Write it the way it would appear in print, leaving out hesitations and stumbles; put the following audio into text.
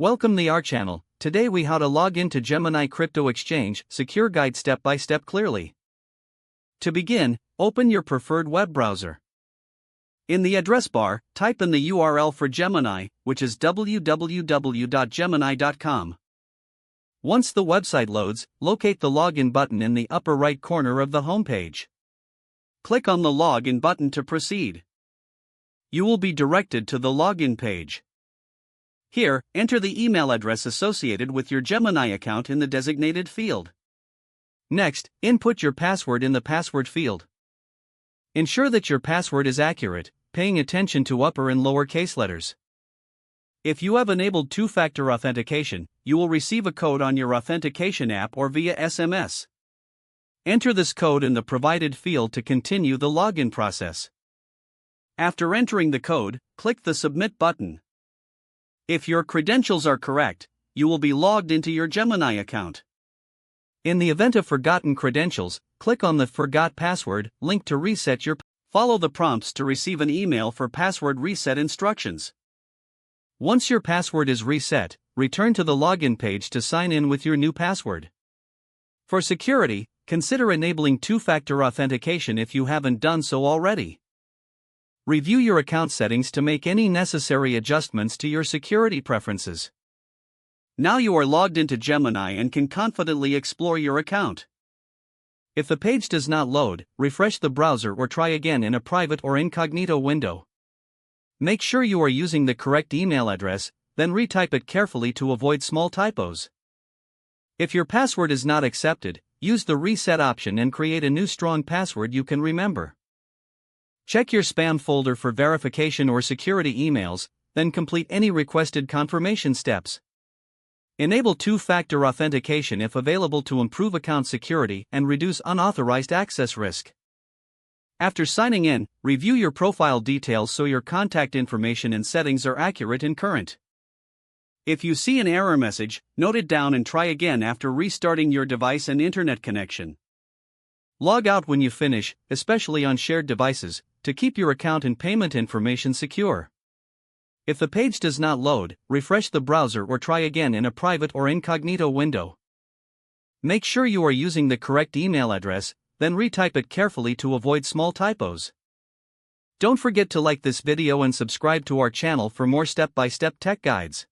Welcome to our channel. Today we how to log into Gemini crypto exchange, secure guide step by step clearly. To begin, open your preferred web browser. In the address bar, type in the URL for Gemini, which is www.gemini.com. Once the website loads, locate the login button in the upper right corner of the homepage. Click on the login button to proceed. You will be directed to the login page. Here, enter the email address associated with your Gemini account in the designated field. Next, input your password in the password field. Ensure that your password is accurate, paying attention to upper and lower case letters. If you have enabled two-factor authentication, you will receive a code on your authentication app or via SMS. Enter this code in the provided field to continue the login process. After entering the code, click the Submit button. If your credentials are correct, you will be logged into your Gemini account. In the event of forgotten credentials, click on the Forgot Password link to reset your. Follow the prompts to receive an email for password reset instructions. Once your password is reset, return to the login page to sign in with your new password. For security, consider enabling two-factor authentication if you haven't done so already. Review your account settings to make any necessary adjustments to your security preferences. Now you are logged into Gemini and can confidently explore your account. If the page does not load, refresh the browser or try again in a private or incognito window. Make sure you are using the correct email address, then retype it carefully to avoid small typos. If your password is not accepted, use the reset option and create a new strong password you can remember. Check your spam folder for verification or security emails, then complete any requested confirmation steps. Enable two-factor authentication if available to improve account security and reduce unauthorized access risk. After signing in, review your profile details so your contact information and settings are accurate and current. If you see an error message, note it down and try again after restarting your device and internet connection. Log out when you finish, especially on shared devices, to keep your account and payment information secure. If the page does not load, refresh the browser or try again in a private or incognito window. Make sure you are using the correct email address, then retype it carefully to avoid small typos. Don't forget to like this video and subscribe to our channel for more step-by-step tech guides.